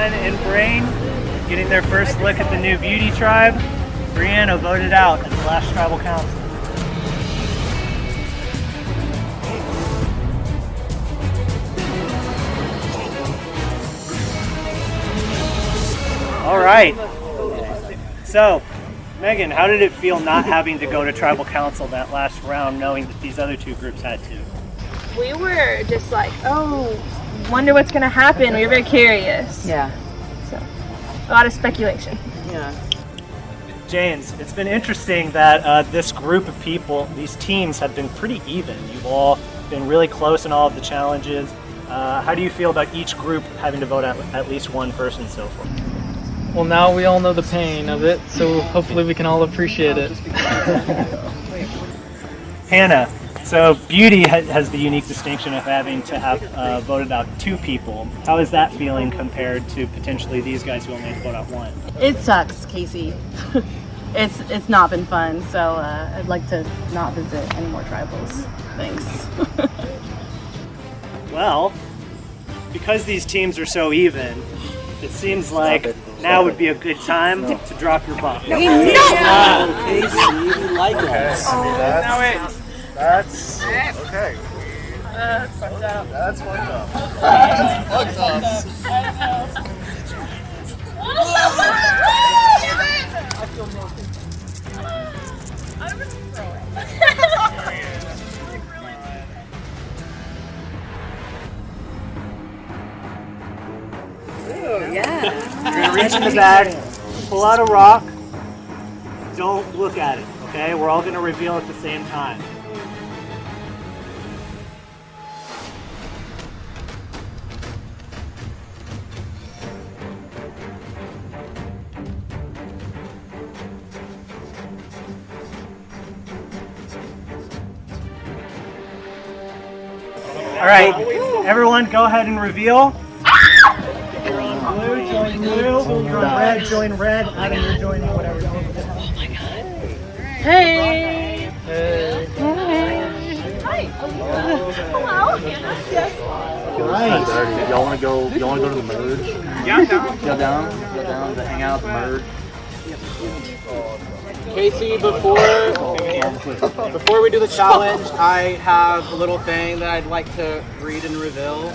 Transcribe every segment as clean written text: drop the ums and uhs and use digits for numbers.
Brienne and Brain getting their first look at the new beauty tribe. Brianna voted out at the last tribal council. All right. So, Megan, how did it feel not having to go to tribal council that last round, knowing that these other two groups had to? We were just like, oh, wonder what's gonna happen. We were very curious. Yeah. So, a lot of speculation. Yeah. James, it's been interesting that this group of people, these teams, have been pretty even. You've all been really close in all of the challenges. How do you feel about each group having to vote at least one person so far? Well, now we all know the pain of it, so hopefully we can all appreciate it. Hannah, so beauty has the unique distinction of having to have voted out two people. How is that feeling compared to potentially these guys who only had to vote out one? It sucks, Casey. It's not been fun, so I'd like to not visit any more tribals. Thanks. Well, because these teams are so even, it seems like now would be a good time to drop your bomb. Casey, you like us. That's okay. That's fucked up. That's fucked up. You're gonna reach in the bag, pull out a rock. Don't look at it, okay? We're all gonna reveal at the same time. All right, everyone, go ahead and reveal. You're on blue, join blue. You're on red, join red. Adam, you're joining whatever. Oh my god. Hey! Hey. Hi! Hello! Yes. Nice. Y'all want to go? Y'all want to go to the merge? Yeah, go down to hang out at the merge. Casey, before we do the challenge, I have a little thing that I'd like to read and reveal.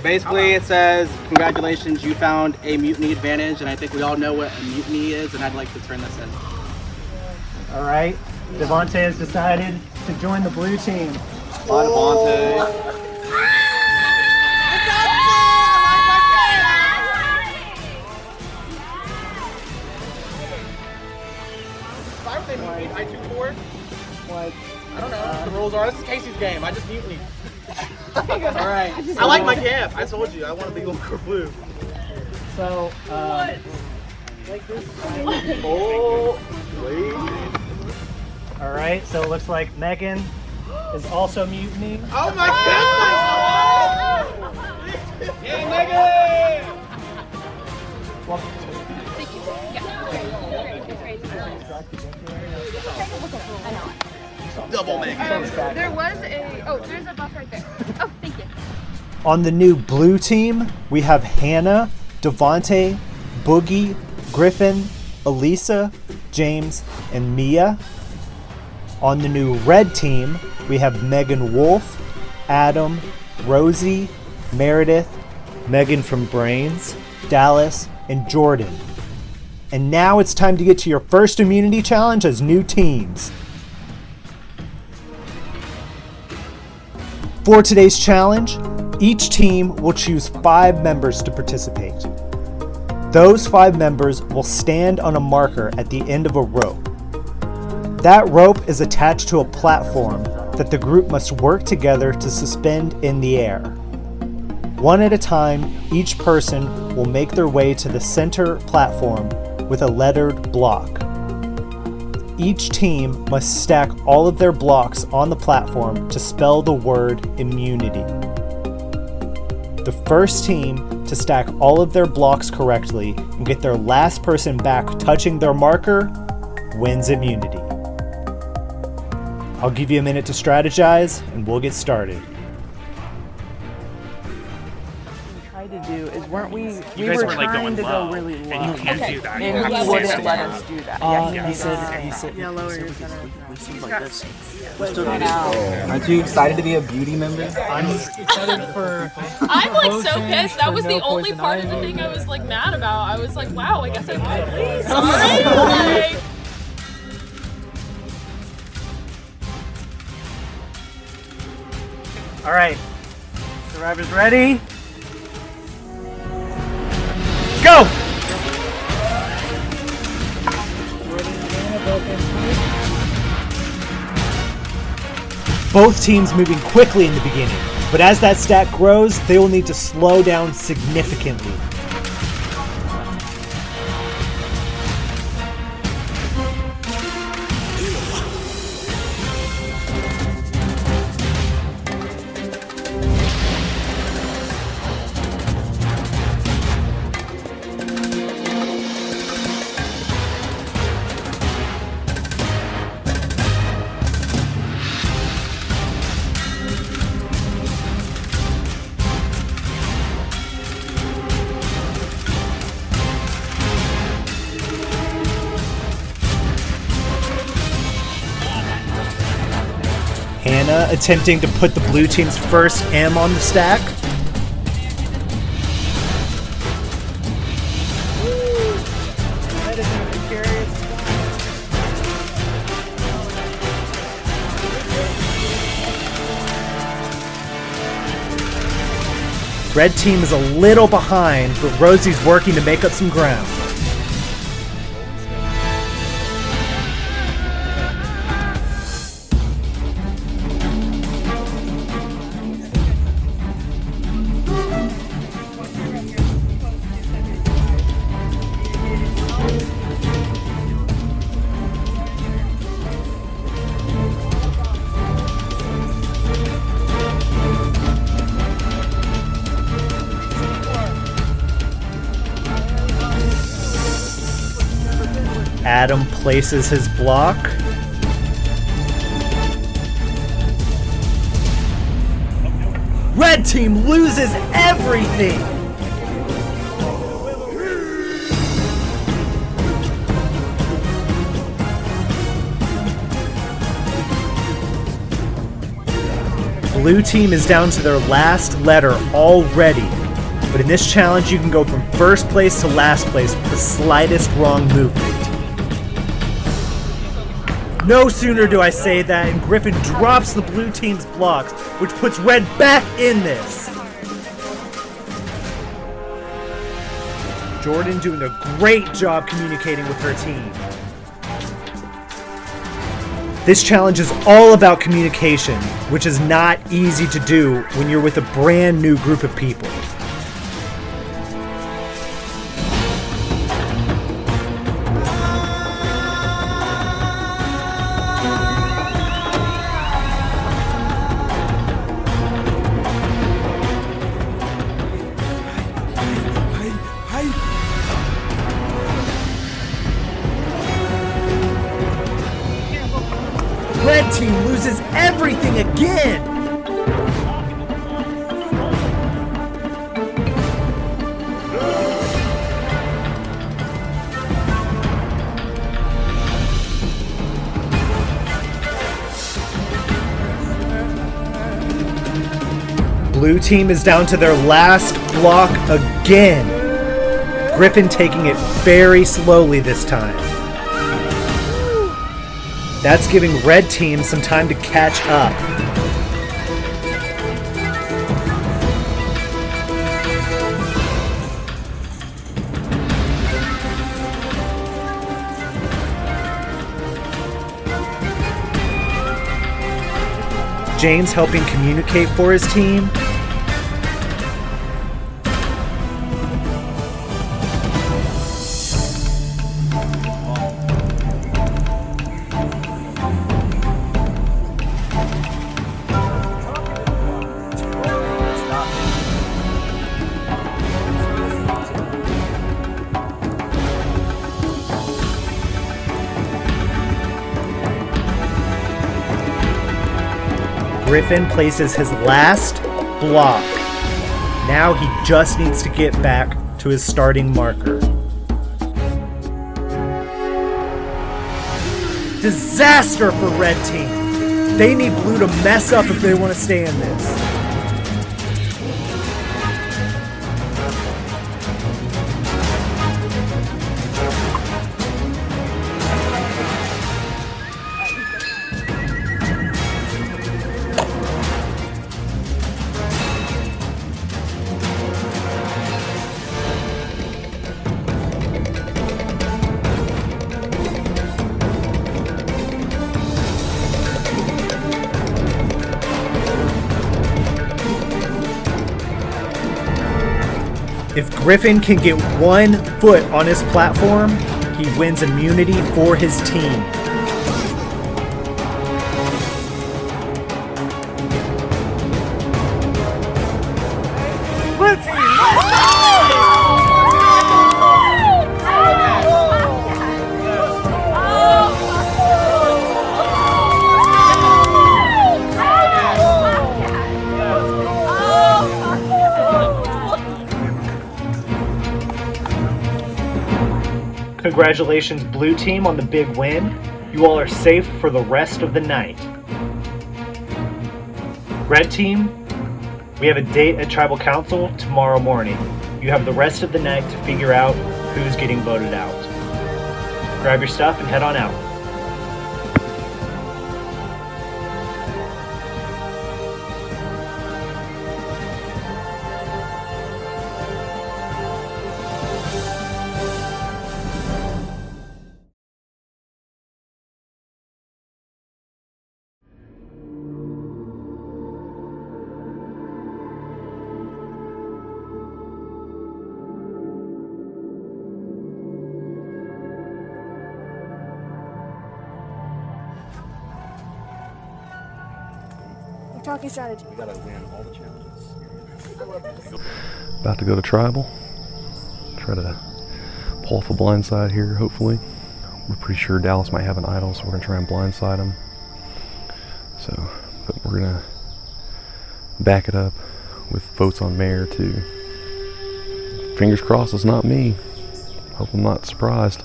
Basically, it says, congratulations, you found a mutiny advantage, and I think we all know what a mutiny is, and I'd like to turn this in. All right, Devontae has decided to join the blue team. Bye, Devontae. I 2-4? What? I don't know. The rules are. This is Casey's game. I just mutiny. Alright. I like my cap. I told you. I want to be blue. So, Like this. Oh, wait. All right, so it looks like Megan is also mutiny. Oh my goodness! Yeah, Megan! Double Megan. There was there's a buff right there. Oh, thank you. On the new blue team, we have Hannah, Devontae, Boogie, Griffin, Elisa, James, and Mia. On the new red team, we have Megan Wolf, Adam, Rosie, Meredith, Megan from Brains, Dallas, and Jordan. And now it's time to get to your first immunity challenge as new teams. For today's challenge, each team will choose 5 members to participate. Those 5 members will stand on a marker at the end of a rope. That rope is attached to a platform that the group must work together to suspend in the air. One at a time, each person will make their way to the center platform with a lettered block. Each team must stack all of their blocks on the platform to spell the word immunity. The first team to stack all of their blocks correctly and get their last person back touching their marker wins immunity. I'll give you a minute to strategize and we'll get started. to do is weren't we? You we guys were weren't like trying going to low, go really low. and you can't do that. You And have he to wouldn't stay let down. us do that. he said, Yeah, lower your center. Aren't you excited to be a beauty member? I'm excited for. I'm like so potions, pissed. That for was no the only poison part of the ivy. thing I was like mad about. I was like, wow, I guess I won. Sorry. Like, All right, Survivor's ready. Go! Both teams moving quickly in the beginning, but as that stack grows, they will need to slow down significantly. Hannah attempting to put the blue team's first M on the stack. Red team is a little behind, but Rosie's working to make up some ground. Adam places his block. Red team loses everything! Blue team is down to their last letter already. But in this challenge, you can go from first place to last place with the slightest wrong movement. No sooner do I say that, and Griffin drops the blue team's blocks, which puts red back in this. Jordan doing a great job communicating with her team. This challenge is all about communication, which is not easy to do when you're with a brand new group of people. Red team loses everything again! Blue team is down to their last block again. Griffin taking it very slowly this time. That's giving red team some time to catch up. James helping communicate for his team. Griffin places his last block. Now he just needs to get back to his starting marker. Disaster for red team. They need blue to mess up if they want to stay in this. If Griffin can get 1 foot on his platform, he wins immunity for his team. Congratulations, blue team, on the big win. You all are safe for the rest of the night. Red team, we have a date at Tribal Council tomorrow morning. You have the rest of the night to figure out who's getting voted out. Grab your stuff and head on out. Talking strategy. We gotta win all the challenges. About to go to Tribal. Try to pull off a blindside here, hopefully. We're pretty sure Dallas might have an idol, so we're gonna try and blindside him. So, but we're gonna back it up with votes on mayor too. Fingers crossed it's not me. Hope I'm not surprised.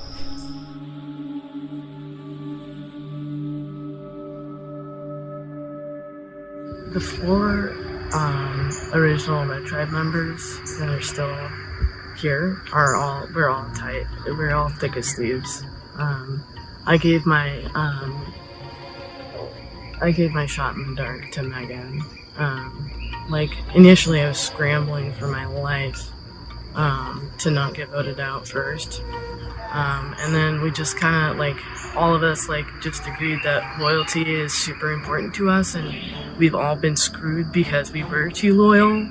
The 4 original Red Tribe members that are still here we're all tight. We're all thick as thieves. I gave my shot in the dark to Megan. Like initially I was scrambling for my life to not get voted out first. And then we just kind of like, all of us like just agreed that loyalty is super important to us, and we've all been screwed because we were too loyal.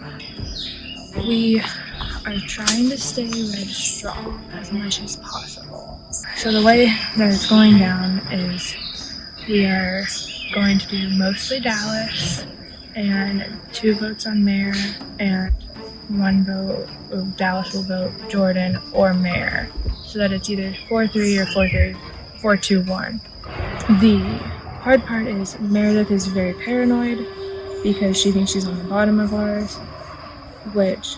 We are trying to stay red strong as much as possible. So the way that it's going down is we are going to do mostly Dallas and 2 votes on mayor and 1 vote, Dallas will vote Jordan or mayor, so that it's either 4-3 or 4-3, 4-2-1. The hard part is Meredith is very paranoid because she thinks she's on the bottom of ours, which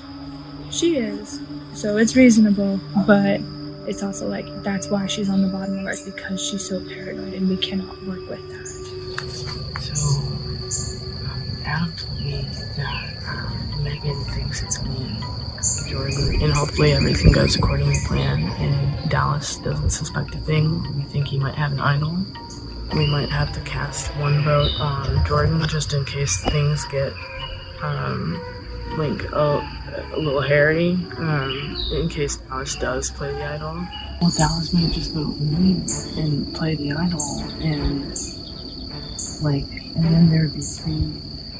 she is, so it's reasonable, but it's also like that's why she's on the bottom of ours, because she's so paranoid and we cannot work with that. So Adam told me that Megan thinks it's me, Jordan, and hopefully everything goes according to plan and Dallas doesn't suspect a thing. We think he might have an idol. We might have to cast 1 vote on Jordan just in case things get like a little hairy, in case Dallas does play the idol. Well, Dallas might just vote me and play the idol, and then there would be 3.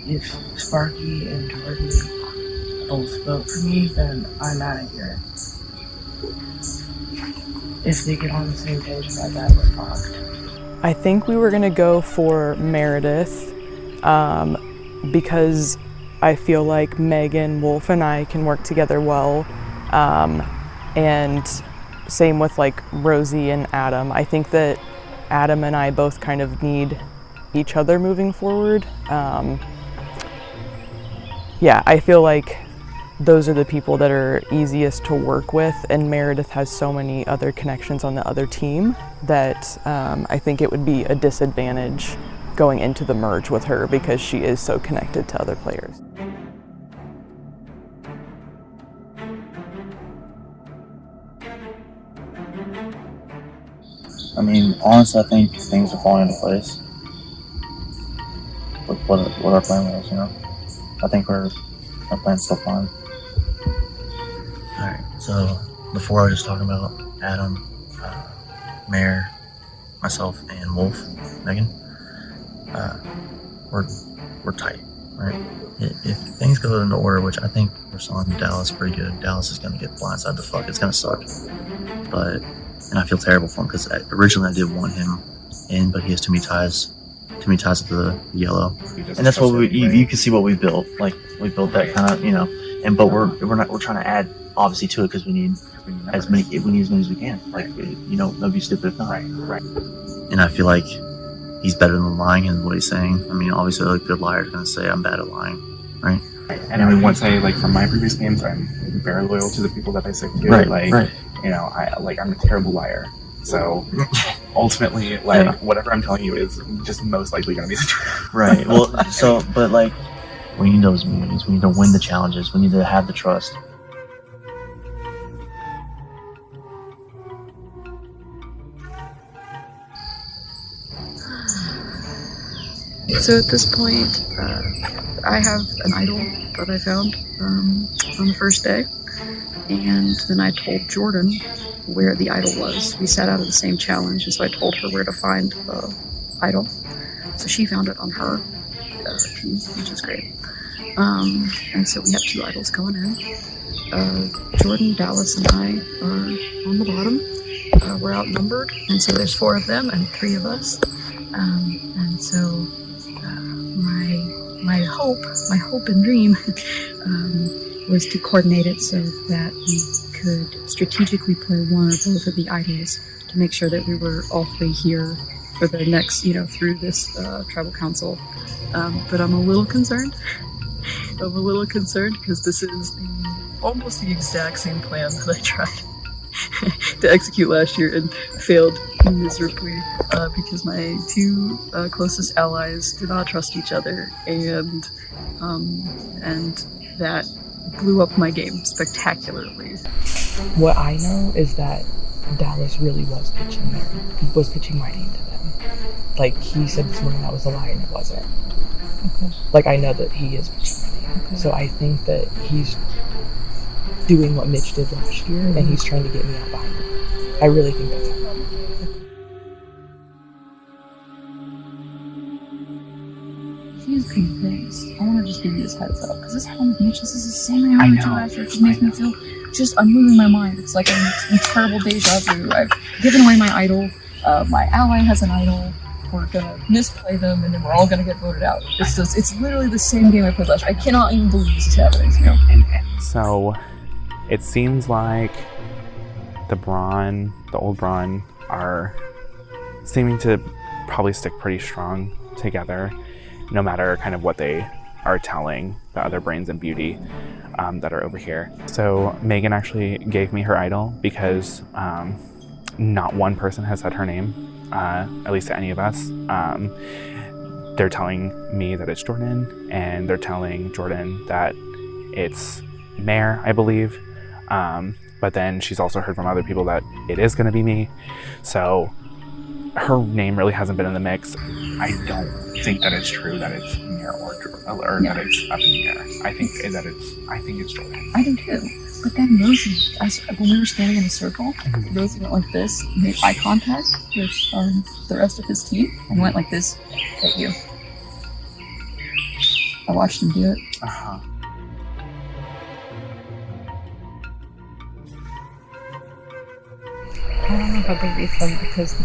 If Sparky and Jordan both vote for me, then I'm out of here. If they get on the same page about that, we're fucked. I think we were gonna go for Meredith because I feel like Megan, Wolf, and I can work together well, and same with like Rosie and Adam. I think that Adam and I both kind of need each other moving forward. Yeah, I feel like those are the people that are easiest to work with, and Meredith has so many other connections on the other team that I think it would be a disadvantage going into the merge with her because she is so connected to other players. I mean, honestly, I think things are falling into place with what our plan was, you know? I think our plan's still fine. Alright, so before I was just talking about Adam, Mare, myself, and Wolf, Megan, we're tight, right? If things go into order, which I think we're selling Dallas pretty good, Dallas is going to get blindsided the fuck. It's going to suck. And I feel terrible for him because originally I did want him in, but he has too many ties with the yellow. And that's what you can see what we built. Like, we built that kind of, you know, but we're trying to add obviously to it because we need as many as we can. Like, you know, nobody's stupid if not. Right. And I feel like he's better than lying in what he's saying. I mean, obviously a good liar is going to say I'm bad at lying, right? And I would want to say, like, from my previous games, I'm very loyal to the people that I stick to. Right. You know, I'm a terrible liar. So ultimately, whatever I'm telling you is just most likely going to be the truth. Right. Well, but like, we need those meetings. We need to win the challenges. We need to have the trust. So at this point, I have an idol that I found on the first day, and then I told Jordan where the idol was. We sat out of the same challenge, and so I told her where to find the idol. So she found it on her team, which is great. And so we have 2 idols going in. Jordan, Dallas, and I are on the bottom. We're outnumbered, and so there's 4 of them and 3 of us. And so my hope and dream was to coordinate it so that we could strategically play one or both of the idols to make sure that we were all 3 here for the next, through this tribal council. But I'm a little concerned. Because this is almost the exact same plan that I tried to execute last year and failed miserably because my 2 closest allies do not trust each other, and that blew up my game spectacularly. What I know is that Dallas really was pitching my name to them. Like, he said this morning that was a lie and it wasn't. Okay. Like, I know that he is pitching my name. Okay. So I think that he's doing what Mitch did last year, and he's trying to get me out behind him. I really think that's happening. Here's the things. I want to just give you this heads up, because this happened with Mitch. This is the same thing I did last year. It just makes me feel I'm losing my mind. It's like a terrible deja vu. I've given away my idol. My ally has an idol. We're gonna misplay them, and then we're all gonna get voted out. It's literally the same game I played last year. I cannot even believe this is happening. So it seems like the old Braun, are seeming to probably stick pretty strong together, no matter kind of what they are telling the other brains and beauty that are over here. So Megan actually gave me her idol because not one person has said her name, at least to any of us. They're telling me that it's Jordan, and they're telling Jordan that it's Mare, I believe. But then she's also heard from other people that it is going to be me. So her name really hasn't been in the mix. I don't think that it's true that it's Mare or that it's up in the air. I think it's Jordan. I do too. But then Rosie, when we were standing in a circle, Rosie went like this, made eye contact with the rest of his team, and went like this at you. I watched him do it. Uh-huh. I don't know if I believe them because the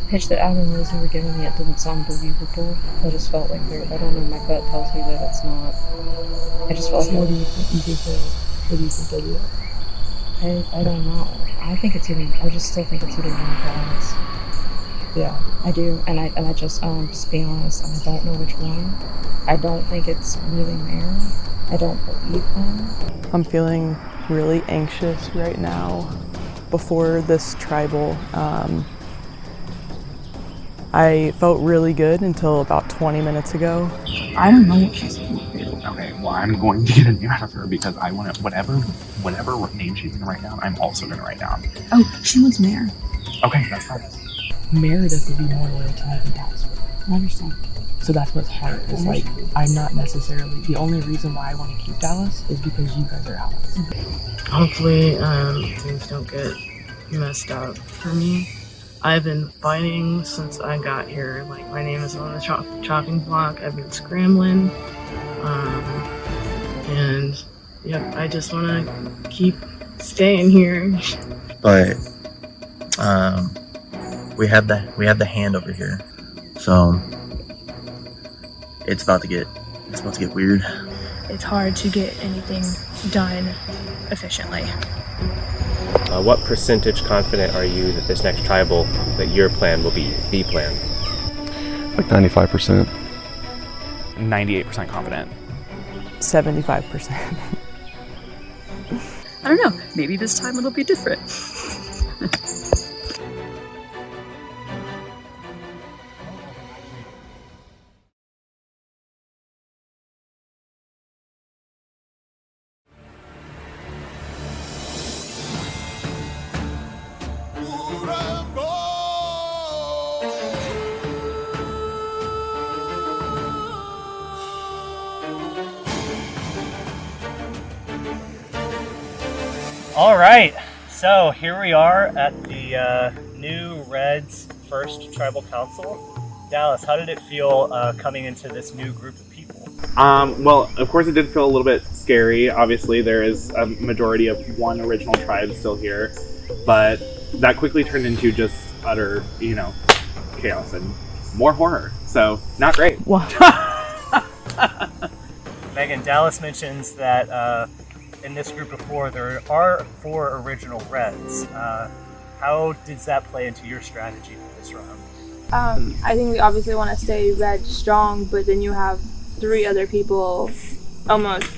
pitch that Adam and Rosie were giving me, it didn't sound believable. I just felt like I don't know, my gut tells me that it's not. I just felt like, what do you think they'll do? I don't know. I just still think it's either one of guys. Yeah, I do, and just being honest, I don't know which one. I don't think it's really Mare. I don't believe them. I'm feeling really anxious right now before this tribal. I felt really good until about 20 minutes ago. I don't know what she's going to do. Okay, well, I'm going to get a name out of her because I want to, whatever name she's going to write down, I'm also going to write down. Oh, she wants Mayor. Okay, that's fine. Meredith would be more loyal to me than Dallas would. I understand. So that's what's hard. It's like, I'm not necessarily, the only reason why I want to keep Dallas is because you guys are allies. Hopefully, things don't get messed up for me. I've been fighting since I got here. Like, my name is on the chopping block. I've been scrambling. And, yep, I just want to keep staying here. But we have the hand over here, so it's about to get weird. It's hard to get anything done efficiently. What percentage confident are you that this next tribal, that your plan will be the plan? Like 95%. 98% confident. 75%. I don't know. Maybe this time it'll be different. All right, so here we are at the new Reds first tribal council. Dallas, how did it feel coming into this new group of people? Well, of course it did feel a little bit scary. Obviously there is a majority of one original tribe still here, but that quickly turned into just utter, chaos and more horror. So, not great. Megan, Dallas mentions that in this group of four, there are 4 original Reds. How does that play into your strategy for this round? I think we obviously want to stay red strong, but then you have 3 other people almost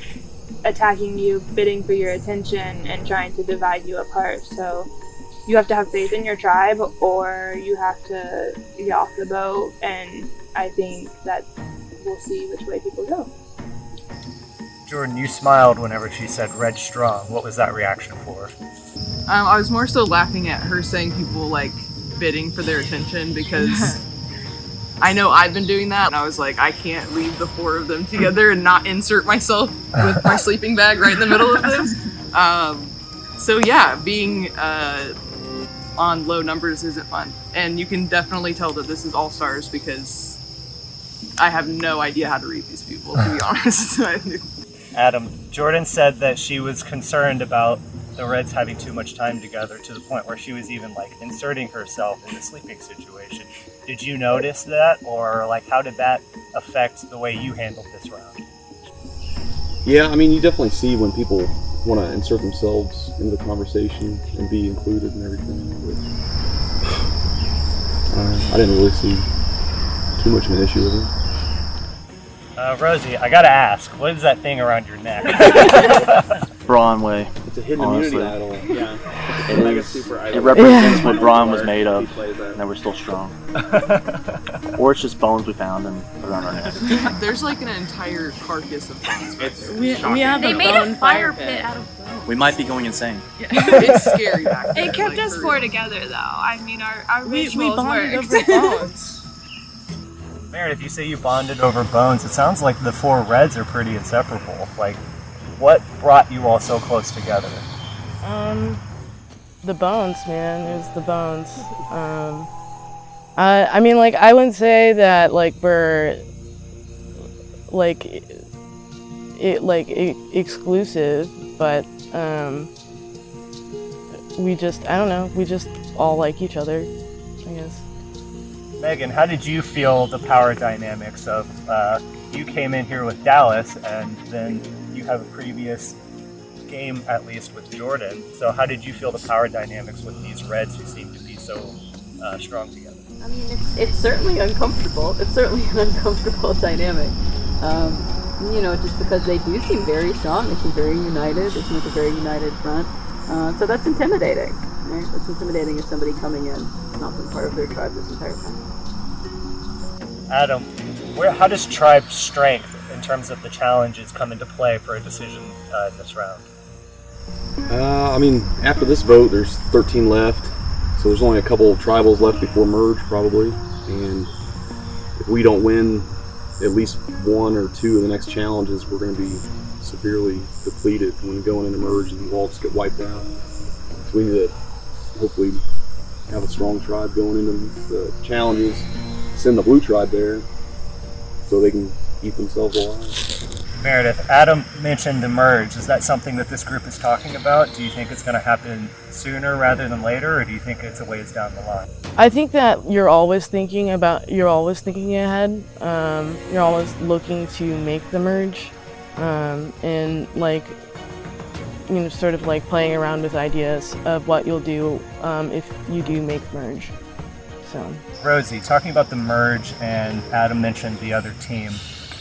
attacking you, bidding for your attention, and trying to divide you apart. So you have to have faith in your tribe, or you have to get off the boat, and I think that we'll see which way people go. Jordan, you smiled whenever she said red strong. What was that reaction for? I was more so laughing at her saying people like bidding for their attention, because I know I've been doing that, and I was like, I can't leave the 4 of them together and not insert myself with my sleeping bag right in the middle of them. So yeah, being on low numbers isn't fun, and you can definitely tell that this is all stars because I have no idea how to read these people, to be honest. Adam, Jordan said that she was concerned about the Reds having too much time together, to the point where she was even inserting herself in the sleeping situation. Did you notice that, or how did that affect the way you handled this round? Yeah, I mean, you definitely see when people want to insert themselves into the conversation and be included and everything. But I didn't really see too much of an issue with it. Rosie, I gotta ask, what is that thing around your neck? Braun way. It's a hidden honestly. immunity idol. Yeah. It represents what Braun was made of, and that we're still strong. Or it's just bones we found and put around our neck. There's an entire carcass of bones. We have They made a fire pit out of bones. We might be going insane. Yeah. It's scary back there. It kept us 4 together, though. I mean, our rituals we bonded worked. over bones. Meredith, you say you bonded over bones. It sounds like the 4 Reds are pretty inseparable. What brought you all so close together? The bones, man. It was the bones. I mean, I wouldn't say that we're exclusive, but we just, I don't know, we just all like each other, I guess. Megan, how did you feel the power dynamics of you came in here with Dallas, and then you have a previous game, at least, with Jordan. So how did you feel the power dynamics with these Reds who seem to be so strong together? I mean, it's certainly uncomfortable. It's certainly an uncomfortable dynamic. You know, just because they do seem very strong, they seem very united, they seem like a very united front. So that's intimidating, right? That's intimidating as somebody coming in, not been part of their tribe this entire time. Adam, how does tribe strength in terms of the challenges come into play for a decision in this round? I mean, after this vote, there's 13 left, so there's only a couple of tribals left before merge, probably. And if we don't win at least one or two of the next challenges, we're going to be severely depleted when going into merge, and we'll all just get wiped out. So we need to hopefully have a strong tribe going into the challenges. Send the blue tribe there so they can keep themselves alive. Meredith, Adam mentioned the merge. Is that something that this group is talking about? Do you think it's going to happen sooner rather than later, or do you think it's a ways down the line? I think that you're always thinking ahead. You're always looking to make the merge, and like, you know, sort of like playing around with ideas of what you'll do if you do make merge. So, Rosie, talking about the merge, and Adam mentioned the other team.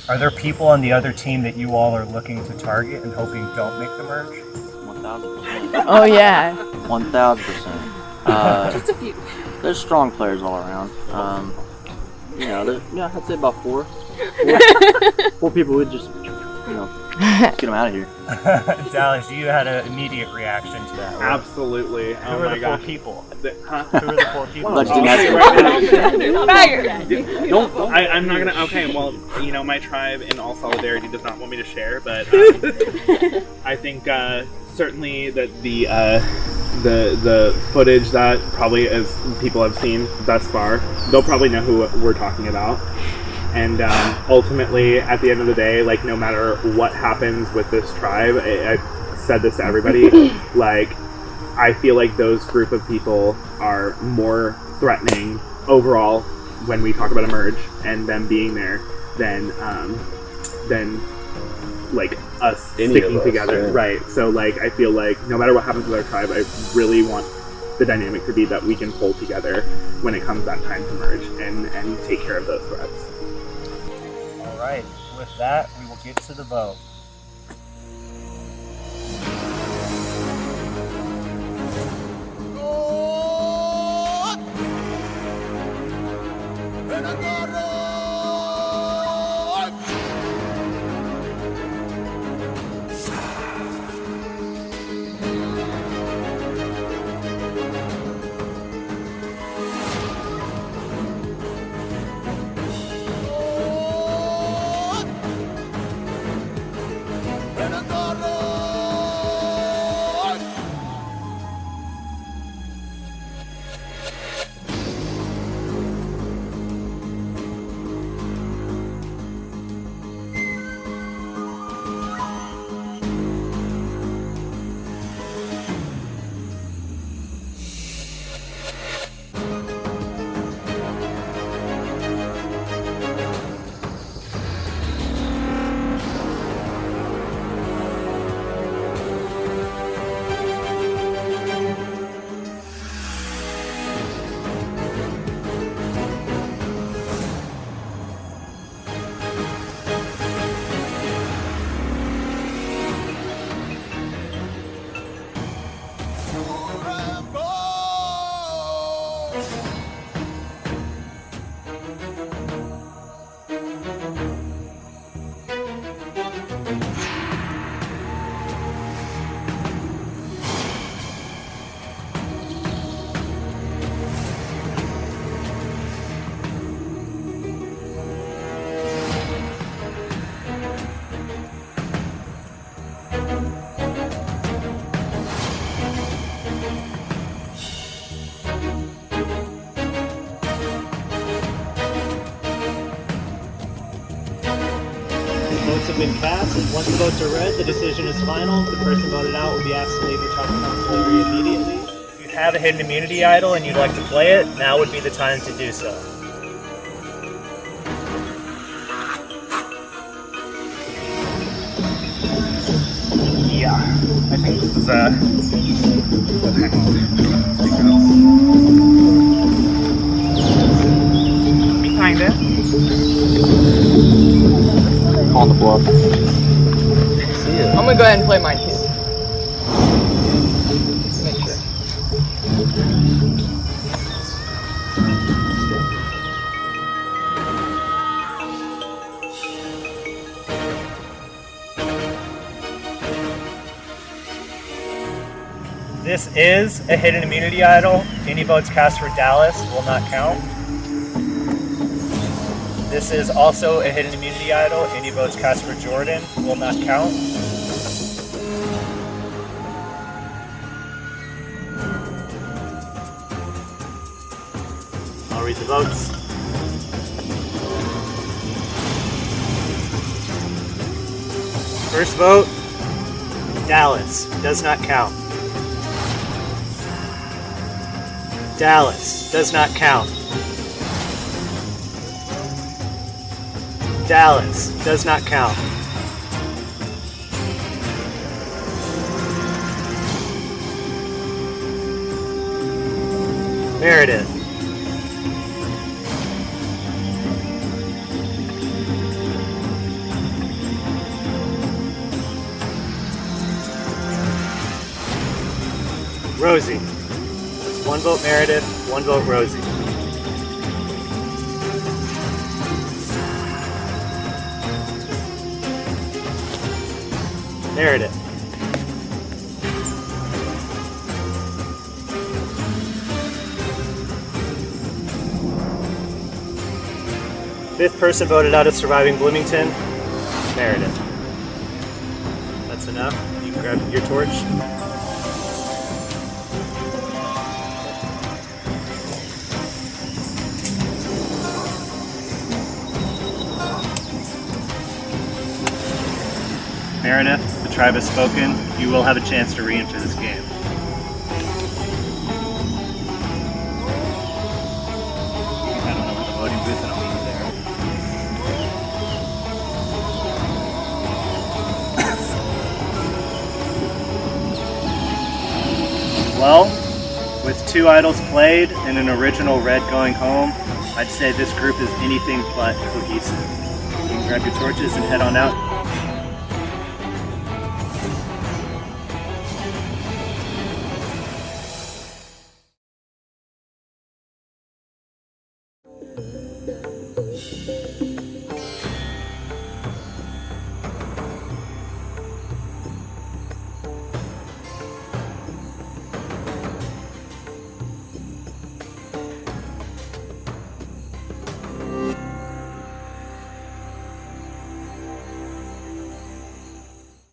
Are there people on the other team that you all are looking to target and hoping don't make the merge? 1,000%. oh yeah. 1,000%. Just a few. There's strong players all around. You know, I'd say about four people would just, you know, get them out of here. Dallas, you had an immediate reaction to that. Right? Absolutely. Who are the 4 people? Who are the 4 people? I'm not gonna. Okay, well, you know, my tribe, in all solidarity, does not want me to share, but I think certainly that the footage that probably as people have seen thus far, they'll probably know who we're talking about. And ultimately, at the end of the day, like, no matter what happens with this tribe, I've said this to everybody, like, I feel like those group of people are more threatening overall when we talk about a merge and them being there than like us sticking together. Yeah. Right. So, like, I feel like no matter what happens with our tribe, I really want the dynamic to be that we can pull together when it comes that time to merge and take care of those threats. All right, with that, we will get to the vote. Votes have been cast, and once the votes are read, the decision is final. The person voted out will be asked to leave the tribal council area immediately. If you have a hidden immunity idol and you'd like to play it, now would be the time to do so. Yeah, I think this is hang on. Kinda. calling the bluff. See ya. I'm gonna go ahead and play mine too. Just to make sure. This is a hidden immunity idol. Any votes cast for Dallas will not count. This is also a hidden immunity idol. Any votes cast for Jordan will not count. I'll read the votes. First vote, Dallas, does not count. Dallas, does not count. Dallas, does not count. Meredith. Rosie. One vote Meredith, one vote Rosie. Meredith. Fifth person voted out of Surviving Bloomington, Meredith. That's enough. You can grab your torch. Meredith, the tribe has spoken. You will have a chance to re-enter this game. I don't know what the voting booth, I don't mean there. Well, with 2 idols played and an original red going home, I'd say this group is anything but cohesive. You can grab your torches and head on out.